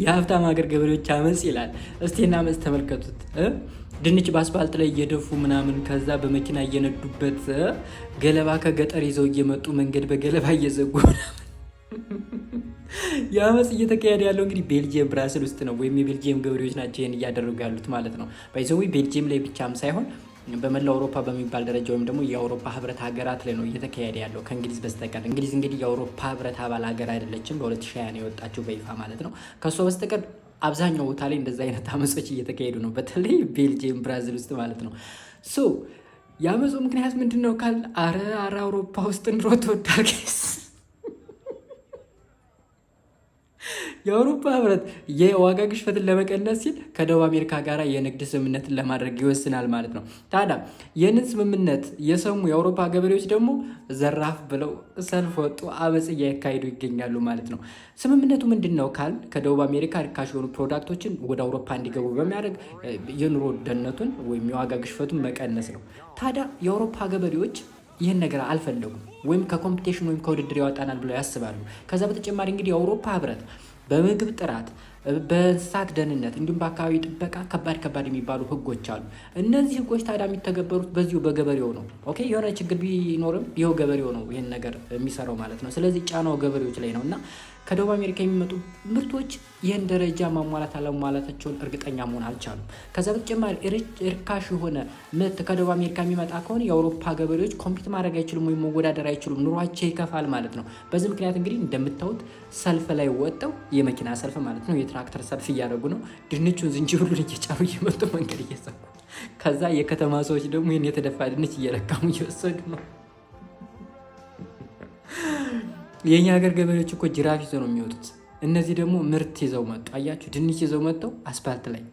የሀብታም ሀገር ገበሬዎች አመጽ ይላል። እስቲና አመጽ ተመልከቱት። ድንች በአስፋልት ላይ እየደፉ ምናምን ከዛ በመኪና እየነዱበት ገለባ ከገጠር ይዘው እየመጡ መንገድ በገለባ እየዘጉ የአመጽ እየተካሄደ ያለው እንግዲህ ቤልጂየም ብራስል ውስጥ ነው። ወይም የቤልጂየም ገበሬዎች ናቸው ይህን እያደረጉ ያሉት ማለት ነው። ባይዘዊ ቤልጂየም ላይ ብቻም ሳይሆን በመላው አውሮፓ በሚባል ደረጃ ወይም ደግሞ የአውሮፓ ህብረት ሀገራት ላይ ነው እየተካሄደ ያለው ከእንግሊዝ በስተቀር። እንግሊዝ እንግዲህ የአውሮፓ ህብረት አባል ሀገር አይደለችም። በ2020 ነው የወጣችው በይፋ ማለት ነው። ከእሷ በስተቀር አብዛኛው ቦታ ላይ እንደዚህ አይነት አመጾች እየተካሄዱ ነው። በተለይ ቤልጂየም ብራዚል ውስጥ ማለት ነው። ሶ የአመፁ ምክንያት ምንድን ነው ካል አረ አውሮፓ ውስጥ ኑሮ ተወዷል። የአውሮፓ ህብረት የዋጋ ግሽበትን ለመቀነስ ሲል ከደቡብ አሜሪካ ጋር የንግድ ስምምነትን ለማድረግ ይወስናል ማለት ነው። ታዲያ ይህንን ስምምነት የሰሙ የአውሮፓ ገበሬዎች ደግሞ ዘራፍ ብለው ሰልፍ ወጡ፣ አመጽ እያካሄዱ ይገኛሉ ማለት ነው። ስምምነቱ ምንድን ነው ካል ከደቡብ አሜሪካ ርካሽ የሆኑ ፕሮዳክቶችን ወደ አውሮፓ እንዲገቡ በሚያደርግ የኑሮ ውድነቱን ወይም የዋጋ ግሽበቱን መቀነስ ነው። ታዲያ የአውሮፓ ገበሬዎች ይህን ነገር አልፈለጉም፣ ወይም ከኮምፒቴሽን ወይም ከውድድር ያወጣናል ብለው ያስባሉ። ከዛ በተጨማሪ እንግዲህ የአውሮፓ ህብረት በምግብ ጥራት፣ በእንስሳት ደህንነት እንዲሁም በአካባቢ ጥበቃ ከባድ የሚባሉ ህጎች አሉ። እነዚህ ህጎች ታዲያ የሚተገበሩት በዚሁ በገበሬው ነው። ኦኬ የሆነ ችግር ቢኖርም ይኸው ገበሬው ነው ይህን ነገር የሚሰራው ማለት ነው። ስለዚህ ጫናው ገበሬዎች ላይ ነው እና ከደቡብ አሜሪካ የሚመጡ ምርቶች ይህን ደረጃ ማሟላት አለማሟላታቸውን እርግጠኛ መሆን አልቻሉም። ከዛ በተጨማሪ ርካሽ የሆነ ምርት ከደቡብ አሜሪካ የሚመጣ ከሆነ የአውሮፓ ገበሬዎች ኮምፒት ማድረግ አይችሉም ወይም መወዳደር አይችሉም፣ ኑሯቸው ይከፋል ማለት ነው። በዚህ ምክንያት እንግዲህ እንደምታዩት ሰልፍ ላይ ወጥተው የመኪና ሰልፍ ማለት ነው፣ የትራክተር ሰልፍ እያደረጉ ነው። ድንቹን ዝንጅብሉን እየጫሩ እየመጡ መንገድ እየሰሩ፣ ከዛ የከተማ ሰዎች ደግሞ ይህን የተደፋ ድንች እየለቃሙ እየወሰዱ ነው። የኛ ሀገር ገበሬዎች እኮ ጅራፍ ይዘው ነው የሚወጡት። እነዚህ ደግሞ ምርት ይዘው መጡ። አያችሁ፣ ድንች ይዘው መጥተው አስፓልት ላይ